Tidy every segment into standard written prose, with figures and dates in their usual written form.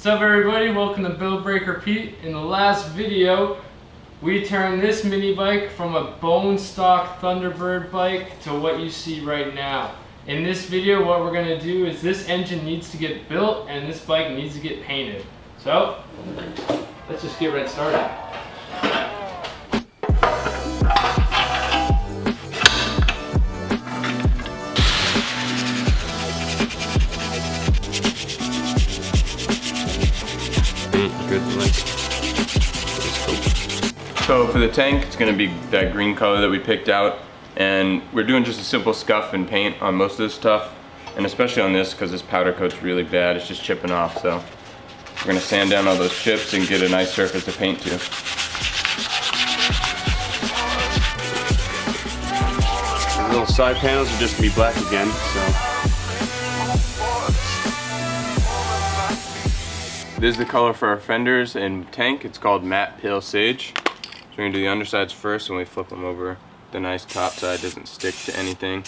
What's up everybody, welcome to Build Break Repeat. In the last video, we turned this mini bike from a bone stock Thunderbird bike to what you see right now. In this video, what we're gonna do is this engine needs to get built and this bike needs to get painted. So, let's just get right started. So for the tank, it's going to be that green color that we picked out, and we're doing just a simple scuff and paint on most of this stuff, and especially on this because this powder coat's really bad, it's just chipping off. So we're going to sand down all those chips and get a nice surface to paint to. The little side panels are just going to be black again, so. This is the color for our fenders and tank. It's called Matte Pale Sage. So we're gonna do the undersides first, and we flip them over. The nice top side doesn't stick to anything.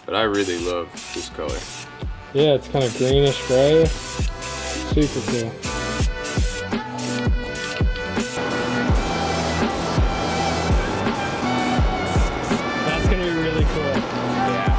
But I really love this color. Yeah, it's kind of greenish gray. Super cool. That's gonna be really cool. Yeah.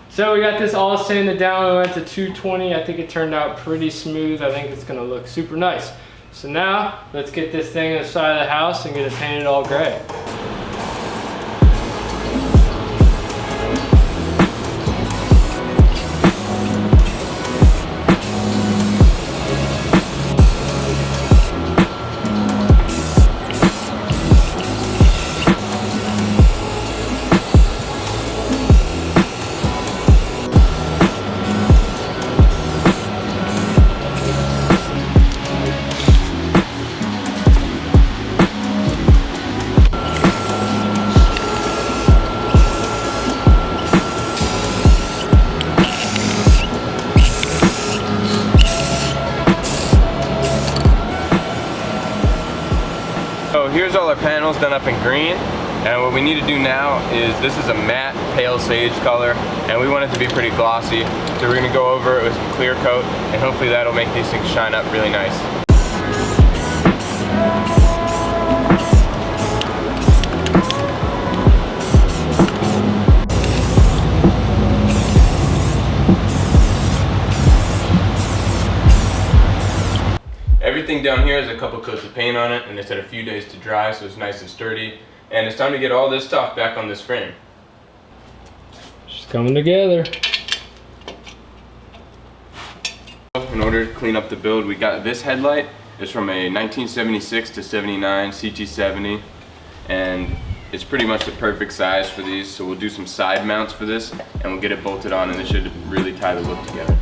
So we got this all sanded down. We went to 220. I think it turned out pretty smooth. I think it's gonna look super nice. So now let's get this thing on the side of the house and get it painted all gray. So here's all our panels done up in green, and what we need to do now is, this is a matte pale sage color and we want it to be pretty glossy, so we're going to go over it with some clear coat and hopefully that'll make these things shine up really nice. Everything down here has a couple coats of paint on it, and it's had a few days to dry, so it's nice and sturdy. And it's time to get all this stuff back on this frame. It's coming together. In order to clean up the build, we got this headlight. It's from a 1976 to 79 CT70, and it's pretty much the perfect size for these. So we'll do some side mounts for this, and we'll get it bolted on, and this should really tie the look together.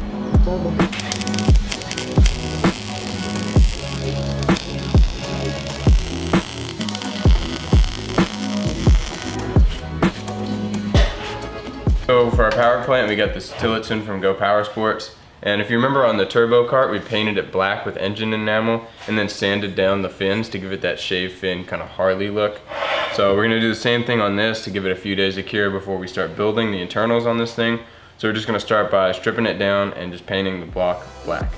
So for our power plant, we got this Tillotson from Gopowersports. And if you remember on the turbo cart, we painted it black with engine enamel and then sanded down the fins to give it that shaved fin kind of Harley look. So we're gonna do the same thing on this to give it a few days to cure before we start building the internals on this thing. So we're just gonna start by stripping it down and just painting the block black.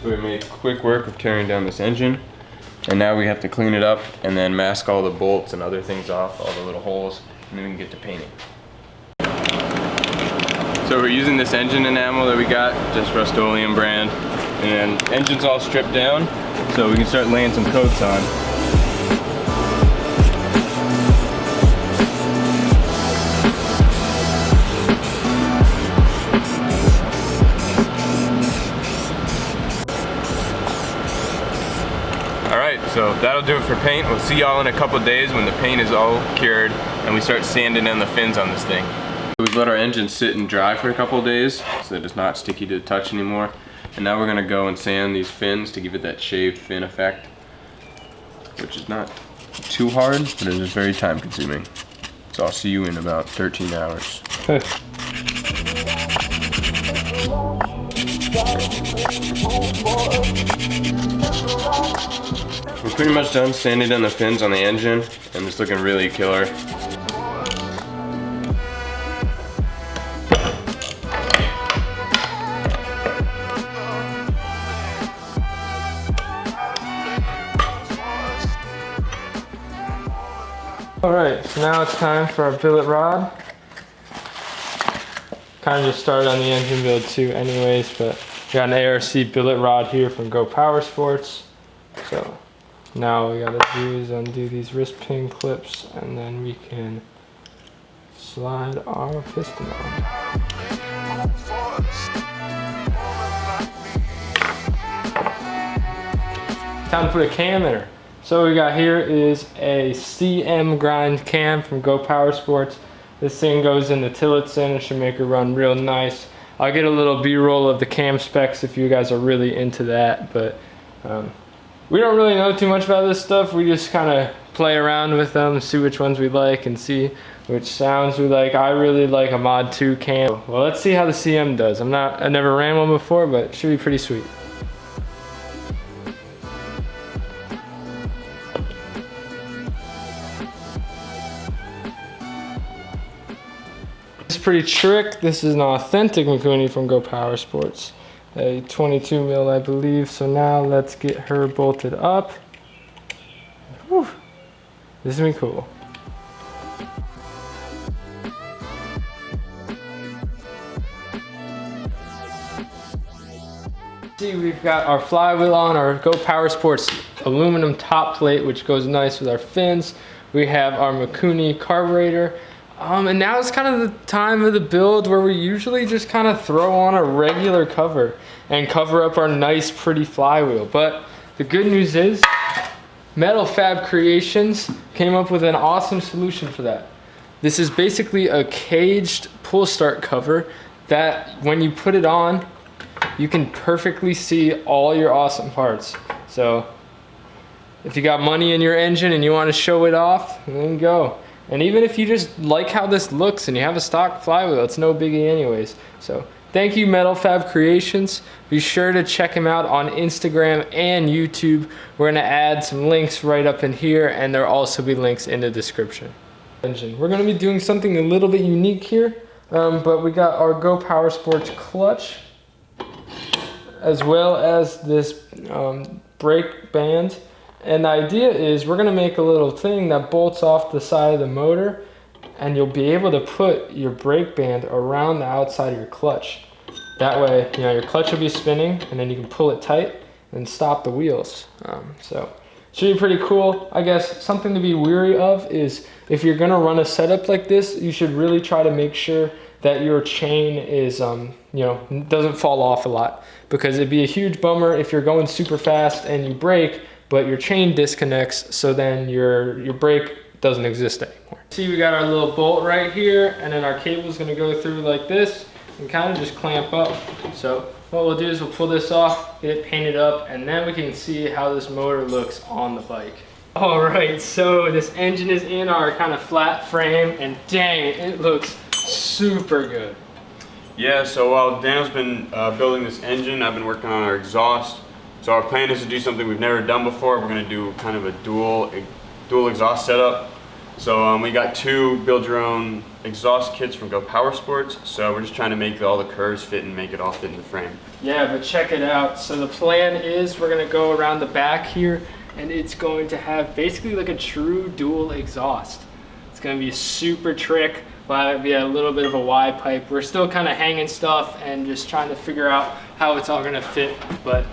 So we made quick work of tearing down this engine, and now we have to clean it up and then mask all the bolts and other things off, all the little holes, and then we can get to painting. So we're using this engine enamel that we got, just Rust-Oleum brand, and then engine's all stripped down, so we can start laying some coats on. So that'll do it for paint. We'll see y'all in a couple days when the paint is all cured and we start sanding in the fins on this thing. We've let our engine sit and dry for a couple of days so that it's not sticky to the touch anymore. And now we're gonna go and sand these fins to give it that shaved fin effect, which is not too hard, but it is very time consuming. So I'll see you in about 13 hours. We're pretty much done sanding down the fins on the engine, and it's looking really killer. Alright, so now it's time for our billet rod. Kind of just started on the engine build too anyways, but we got an ARC billet rod here from Gopowersports. So now all we gotta do is undo these wrist pin clips, and then we can slide our piston on. Time to put a cam in her. So what we got here is a CM grind cam from Gopowersports. This thing goes in the Tillotson. It should make her run real nice. I'll get a little B-roll of the cam specs if you guys are really into that, but we don't really know too much about this stuff. We just kind of play around with them, see which ones we like and see which sounds we like. I really like a Mod 2 cam. Well, let's see how the CM does. I never ran one before, but it should be pretty sweet. It's pretty trick. This is an authentic Mikuni from Gopowersports. A 22 mil, I believe. So now let's get her bolted up. Whew. This is gonna be cool. See, we've got our flywheel on, our Gopowersports aluminum top plate, which goes nice with our fins. We have our Mikuni carburetor. And now it's kind of the time of the build where we usually just kind of throw on a regular cover and cover up our nice pretty flywheel. But the good news is METALFABCREATIONS came up with an awesome solution for that. This is basically a caged pull start cover that when you put it on, you can perfectly see all your awesome parts. So if you got money in your engine and you want to show it off, then go. And even if you just like how this looks and you have a stock flywheel, it's no biggie anyways. So thank you, METALFABCREATIONS. Be sure to check him out on Instagram and YouTube. We're gonna add some links right up in here, and there'll also be links in the description. We're gonna be doing something a little bit unique here, but we got our Gopowersports clutch, as well as this brake band. And the idea is we're gonna make a little thing that bolts off the side of the motor, and you'll be able to put your brake band around the outside of your clutch. That way, you know, your clutch will be spinning, and then you can pull it tight and stop the wheels. So should be pretty cool. I guess something to be wary of is if you're gonna run a setup like this, you should really try to make sure that your chain is, you know, doesn't fall off a lot, because it'd be a huge bummer if you're going super fast and you brake, but your chain disconnects, so then your brake doesn't exist anymore. See, we got our little bolt right here, and then our cable's gonna go through like this and kind of just clamp up. So what we'll do is we'll pull this off, get it painted up, and then we can see how this motor looks on the bike. All right, so this engine is in our kind of flat frame, and dang, it looks super good. Yeah, so while Daniel's been building this engine, I've been working on our exhaust. So our plan is to do something we've never done before. We're going to do kind of a dual exhaust setup. So we got two build your own exhaust kits from Gopowersports. So we're just trying to make all the curves fit and make it all fit in the frame. Yeah, but check it out. So the plan is we're going to go around the back here, and it's going to have basically like a true dual exhaust. It's going to be super trick. But be a little bit of a Y pipe. We're still kind of hanging stuff and just trying to figure out how it's all going to fit, but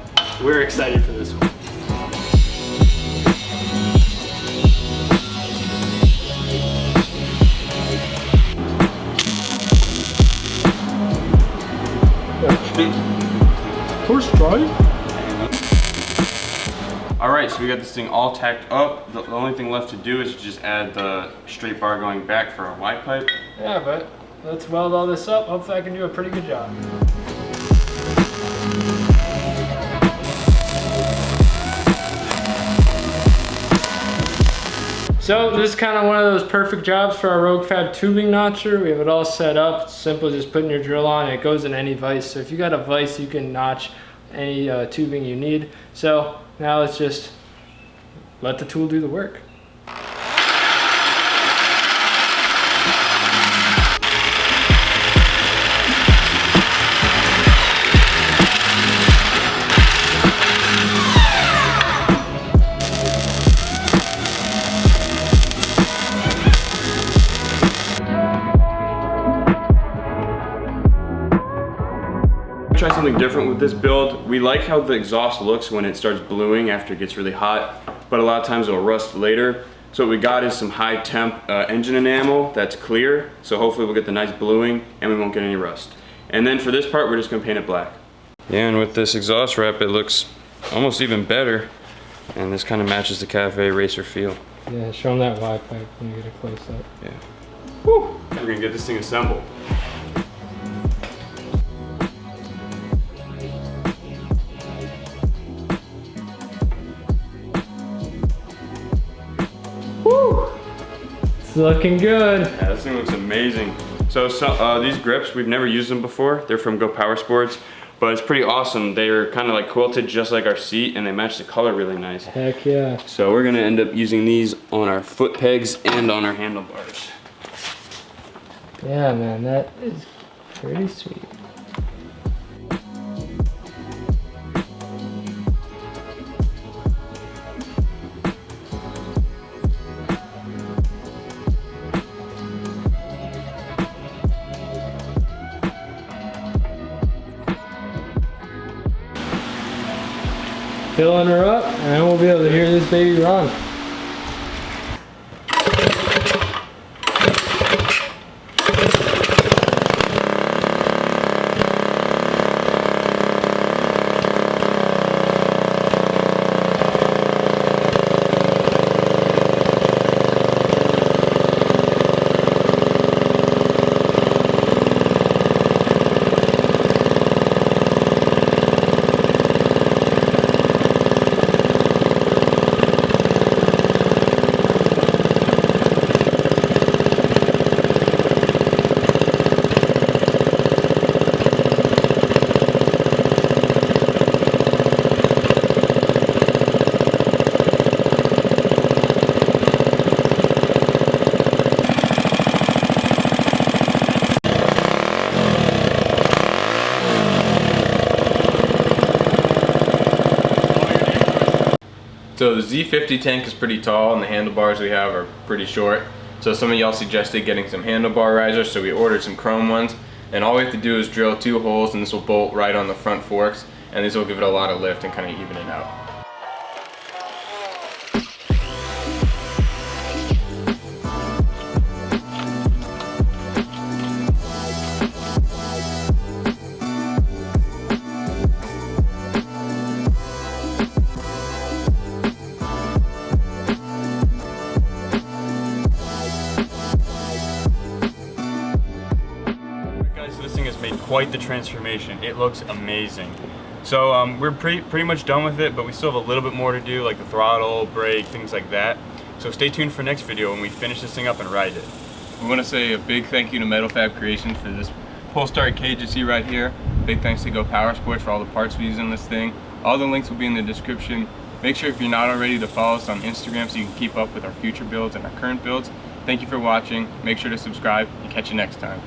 we're excited for this one. Horse drive. Alright, so we got this thing all tacked up. The only thing left to do is just add the straight bar going back for our Y pipe. Yeah, but let's weld all this up. Hopefully I can do a pretty good job. So this is kind of one of those perfect jobs for our RogueFab tubing notcher. We have it all set up. It's simple, just putting your drill on and it goes in any vise. So if you got a vise, you can notch any tubing you need. So now let's just let the tool do the work. Try something different with this build. We like how the exhaust looks when it starts bluing after it gets really hot, but a lot of times it'll rust later. So what we got is some high temp engine enamel that's clear, so hopefully we'll get the nice bluing and we won't get any rust. And then for this part, we're just gonna paint it black. Yeah, and with this exhaust wrap, it looks almost even better, and this kind of matches the cafe racer feel. Yeah, show them that Y pipe when you get a close up. Yeah. Woo! We're gonna get this thing assembled. Woo! It's looking good. Yeah, this thing looks amazing. So these grips, we've never used them before. They're from Gopowersports, but it's pretty awesome. They're kind of like quilted just like our seat, and they match the color really nice. Heck yeah. So we're gonna end up using these on our foot pegs and on our handlebars. Yeah, man, that is pretty sweet. Filling her up, and then we'll be able to hear this baby run. So the Z50 tank is pretty tall and the handlebars we have are pretty short. So some of y'all suggested getting some handlebar risers, so we ordered some chrome ones. And all we have to do is drill 2 holes and this will bolt right on the front forks, and this will give it a lot of lift and kind of even it out. Quite the transformation. It looks amazing. So we're pretty much done with it, but we still have a little bit more to do, like the throttle, brake, things like that. So stay tuned for next video when we finish this thing up and ride it. We want to say a big thank you to METALFABCREATIONS for this pull start cage you see right here. Big thanks to Gopowersports for all the parts we use in this thing. All the links will be in the description. Make sure if you're not already to follow us on Instagram so you can keep up with our future builds and our current builds. Thank you for watching. Make sure to subscribe and catch you next time.